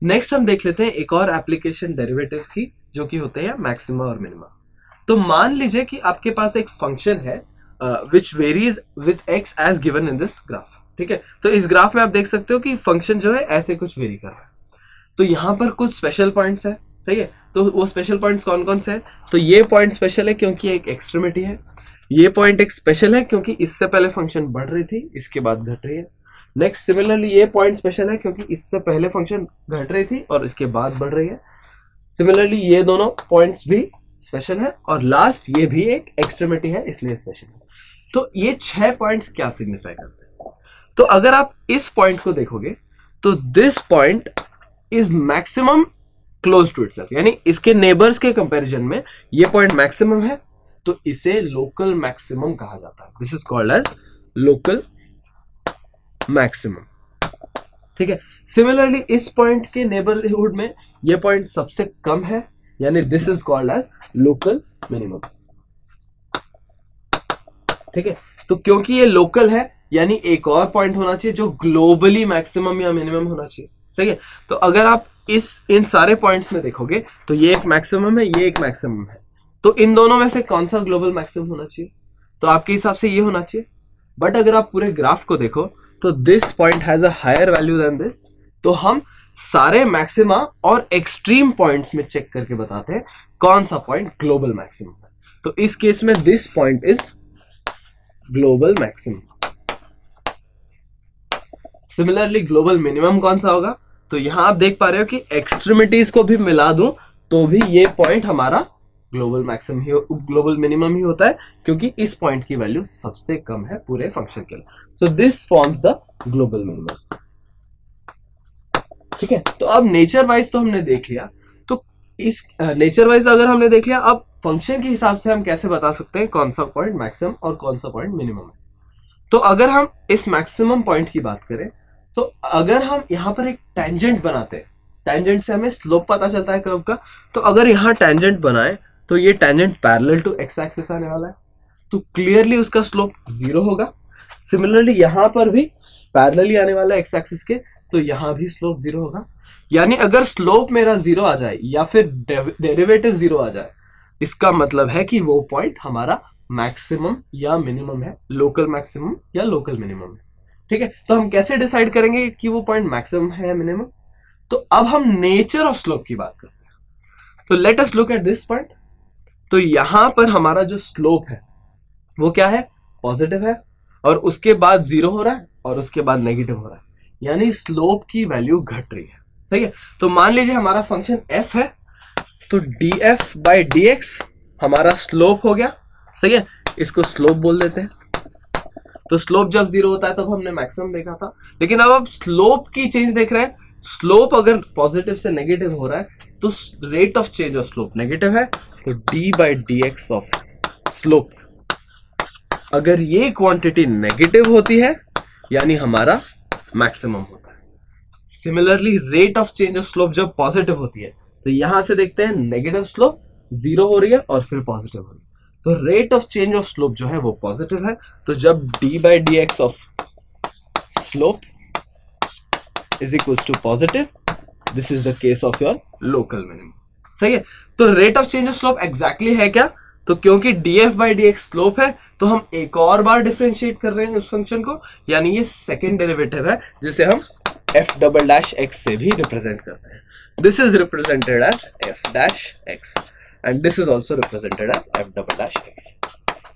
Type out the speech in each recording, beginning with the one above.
Next हम देख लेते हैं एक और एप्लीकेशन डेरिवेटिव्स की, जो कि होते हैं मैक्सिमा और मिनिमा। तो मान लीजिए कि आपके पास एक फंक्शन है which varies with x as given in this graph. ठीक है, तो इस ग्राफ में आप देख सकते हो कि फंक्शन जो है ऐसे कुछ वेरी कर रहा है। तो यहां पर कुछ स्पेशल पॉइंट्स है, सही है। तो वो स्पेशल पॉइंट्स कौन कौन से हैं? तो ये पॉइंट स्पेशल है क्योंकि एक एक्सट्रीमिटी है। ये पॉइंट एक स्पेशल है क्योंकि इससे पहले फंक्शन बढ़ रही थी, इसके बाद घट रही है। नेक्स्ट सिमिलरली ये पॉइंट स्पेशल है क्योंकि इससे पहले फंक्शन घट रही थी और इसके बाद बढ़ रही है। सिमिलरली ये दोनों पॉइंट्स भी स्पेशल है, और लास्ट ये भी एक एक्सट्रीमिटी है इसलिए स्पेशल है। तो ये 6 पॉइंट्स क्या सिग्निफाई करते हैं? तो अगर आप इस पॉइंट को देखोगे तो this point is maximum close to itself, यानी इसके नेबर्स के कंपैरिजन में ये पॉइंट मैक्सिमम है, तो इसे लोकल मैक्सिमम कहा जाता है। This is called as local maximum. ठीक है, सिमिलरली इस पॉइंट के नेबरहुड में ये पॉइंट सबसे कम है, यानी this is called as local minimum. ठीक है, तो क्योंकि ये लोकल है यानी एक और पॉइंट होना चाहिए जो ग्लोबली मैक्सिमम या मिनिमम होना चाहिए। सही है, तो अगर आप इन सारे पॉइंट्स में देखोगे तो ये एक मैक्सिमम है, ये एक मैक्सिमम है, तो इन दोनों में से कौन सा ग्लोबल मैक्सिमम होना चाहिए? तो आपके हिसाब से ये होना चाहिए। बट अगर आप पूरे ग्राफ को देखो तो this point has a higher value than this, तो हम सारे मैक्सिमा और एक्सट्रीम पॉइंट्स में चेक करके बताते हैं कौन सा पॉइंट ग्लोबल मैक्सिमम है। तो इस केस में this point is global maximum. Similarly global minimum कौन सा होगा? तो यहां आप देख पा रहे हो कि एक्सट्रीमिटीज को भी मिला दूं तो भी ये पॉइंट हमारा ग्लोबल मैक्सिमम ही, ग्लोबल मिनिमम ही होता है, क्योंकि इस पॉइंट की वैल्यू सबसे कम है पूरे फंक्शन के लिए। So this forms the global minimum. ठीक है, तो अब नेचर वाइज तो हमने देख लिया। तो इस नेचर वाइज अगर हमने देख लिया, अब फंक्शन के हिसाब से हम कैसे बता सकते हैं कौन सा पॉइंट मैक्सिमम और कौन सा पॉइंट मिनिमम है? तो अगर हम इस मैक्सिमम पॉइंट की बात करें तो अगर हम यहां पर एक टेंजेंट बनाते हैं, टेंजेंट से हमें स्लोप पता चलता है कर्व का, तो अगर यहां टेंजेंट बनाए तो ये tangent parallel to x axis आने वाला है, तो क्लियरली उसका स्लोप 0 होगा। सिमिलरली यहां पर भी पैरेलली आने वाला है एक्स एक्सिस के, तो यहां भी स्लोप 0 होगा। यानी अगर स्लोप मेरा 0 आ जाए या फिर डेरिवेटिव 0 आ जाए, इसका मतलब है कि वो पॉइंट हमारा मैक्सिमम या मिनिमम है, लोकल मैक्सिमम या लोकल मिनिमम है। ठीक है, तो हम कैसे डिसाइड करेंगे कि वो पॉइंट मैक्सिमम है या मिनिमम? तो अब हम नेचर ऑफ स्लोप की बात करते हैं। तो let us look at this point. तो यहां पर हमारा जो स्लोप है वो क्या है? पॉजिटिव है, और उसके बाद 0 हो रहा है और उसके बाद नेगेटिव हो रहा है, यानी स्लोप की वैल्यू घट रही है। सही है, तो मान लीजिए हमारा फंक्शन f है, तो df बाई dx हमारा स्लोप हो गया। सही है, इसको स्लोप बोल देते हैं। तो स्लोप जब 0 होता है तब हमने मैक्सिमम देखा था, लेकिन अब आप स्लोप की चेंज देख रहे हैं। स्लोप अगर पॉजिटिव से नेगेटिव हो रहा है तो rate of change of slope negative है, तो d by dx of slope, अगर ये क्वांटिटी नेगेटिव होती है यानी हमारा मैक्सिमम होता है। Similarly rate of change of slope जब पॉजिटिव होती है, तो यहां से देखते हैं नेगेटिव स्लोप 0 हो रही है और फिर पॉजिटिव हो रही है, तो rate of change of slope जो है वो पॉजिटिव है। तो जब d by dx of slope is equals to positive, this is the case of your local minimum. सही है, तो rate of change of slope exactly है क्या? तो क्योंकि df बाई dx स्लोप है, तो हम एक और बार डिफरेंशिएट कर रहे हैं उस फंक्शन को, यानी ये सेकेंड डेरिवेटिव है जिसे हम f डबल डैश x से भी रिप्रेजेंट करते हैं। This is represented as f dash x and this is also represented as f double dash x।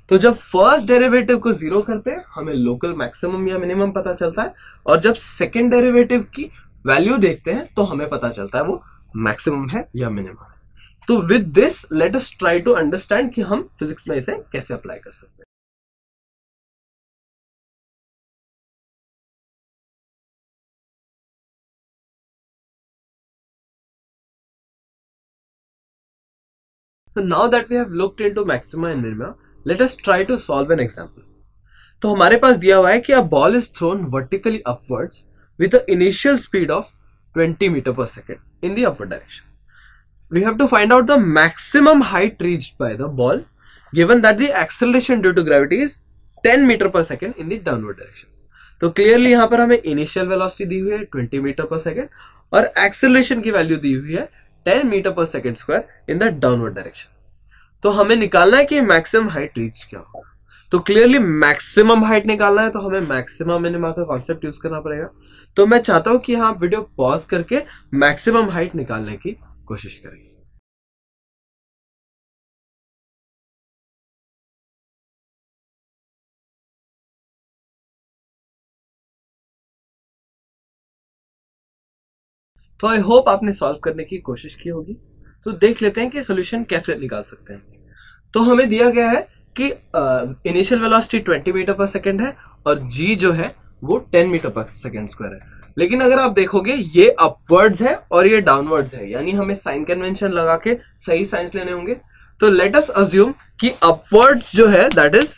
तो जब फर्स्ट डेरिवेटिव को 0 करते हैं हमें लोकल मैक्सिमम या मिनिमम पता चलता है, और जब सेकेंड डेरिवेटिव की वैल्यू देखते हैं तो हमें पता चलता है वो मैक्सिमम है या मिनिमम है। तो with this let us try to understand कि हम फिजिक्स में इसे कैसे अप्लाई कर सकते हैं। So now that we have looked into maxima and minima, let us try to solve an example. तो हमारे पास दिया हुआ है कि a ball is thrown vertically upwards with an initial speed of 20 meter per second in the upward direction. We have to find out the maximum height reached by the ball given that the acceleration due to gravity is 10 meter per second in the downward direction. तो clearly यहां पर हमें initial velocity दी हुई है 20 metre पर second, और acceleration की value दी हुई है 10 मीटर पर second square in the downward direction. तो हमें निकालना है कि मैक्सिमम हाइट रीच क्या होगा। तो क्लियरली मैक्सिमम हाइट निकालना है तो हमें मैक्सिमम मिनिमा का कॉन्सेप्ट यूज करना पड़ेगा। तो मैं चाहता हूं कि आप वीडियो पॉज करके मैक्सिमम हाइट निकालने की कोशिश करें। तो आई होप आपने सॉल्व करने की कोशिश की होगी। तो देख लेते हैं कि सोल्यूशन कैसे निकाल सकते हैं। तो हमें दिया गया है कि इनिशियल वेलोसिटी 20 मीटर पर सेकेंड है और जी जो है वो 10 मीटर पर सेकेंड स्क्वायर है। लेकिन अगर आप देखोगे ये अपवर्ड्स है और ये डाउनवर्ड्स है, यानी हमें साइन कन्वेंशन लगा के सही साइंस लेने होंगे। तो लेट अस अज्यूम कि अपवर्ड्स जो है that is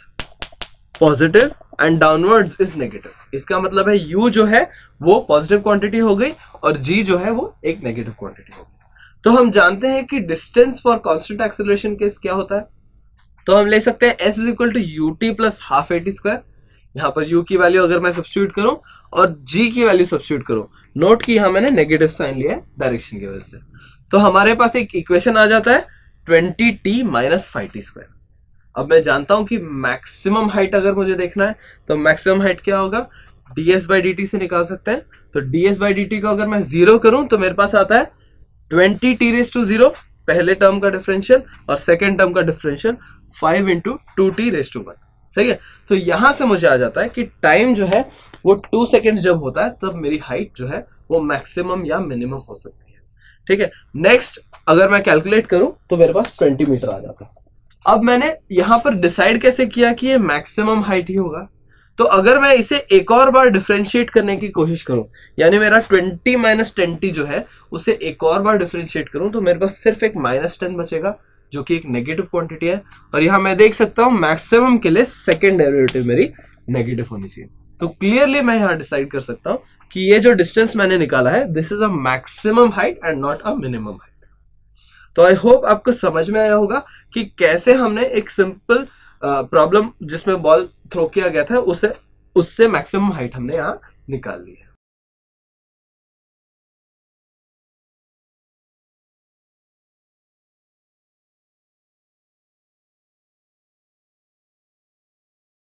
positive and downwards is negative. इसका मतलब है u जो है वो पॉजिटिव क्वांटिटी हो गई और g जो है वो एक नेगेटिव क्वांटिटी हो गई। तो हम जानते हैं कि distance for constant acceleration case क्या होता है। तो हम ले सकते हैं s is equal to ut plus half at square. यहाँ पर u की वैल्यू अगर मैं सब्स्टिट्यूट करूं और g की वैल्यू सब्स्टिट्यूट करूं, नोट की यहां मैंने नेगेटिव साइन लिया है डायरेक्शन की वजह से। तो हमारे पास एक इक्वेशन आ जाता है 20t माइनस 5t स्क्वायर। अब मैं जानता हूं कि मैक्सिमम हाइट अगर मुझे देखना है तो मैक्सिमम हाइट क्या होगा, ds बाई dt से निकाल सकते हैं। तो ds बाई dt को अगर मैं जीरो करूं तो मेरे पास आता है 20t रेज टू जीरो, पहले टर्म का डिफरेंशियल, और सेकेंड टर्म का differential 5 into 2t raise to 1। सही है। तो यहां से मुझे आ जाता है कि टाइम जो है वो 2 सेकेंड जब होता है तब मेरी हाइट जो है वो मैक्सिमम या मिनिमम हो सकती है। ठीक है। नेक्स्ट अगर मैं कैलकुलेट करूं तो मेरे पास 20 मीटर आ जाता है। अब मैंने यहां पर डिसाइड कैसे किया कि ये मैक्सिमम हाइट ही होगा। तो अगर मैं इसे एक और बार डिफरेंशिएट करने की कोशिश करूं, यानी मेरा 20 माइनस 10t जो है उसे एक और बार डिफरेंशिएट करूं, तो मेरे पास सिर्फ एक -10 बचेगा जो कि एक नेगेटिव क्वांटिटी है। और यहां मैं देख सकता हूं मैक्सिमम के लिए सेकेंड डेरिवेटिव मेरी नेगेटिव होनी चाहिए। तो क्लियरली मैं यहां डिसाइड कर सकता हूं कि ये जो डिस्टेंस मैंने निकाला है this is a maximum height and not a minimum height. तो आई होप आपको समझ में आया होगा कि कैसे हमने एक सिंपल प्रॉब्लम जिसमें बॉल थ्रो किया गया था उससे मैक्सिमम हाइट हमने यहाँ निकाल ली है।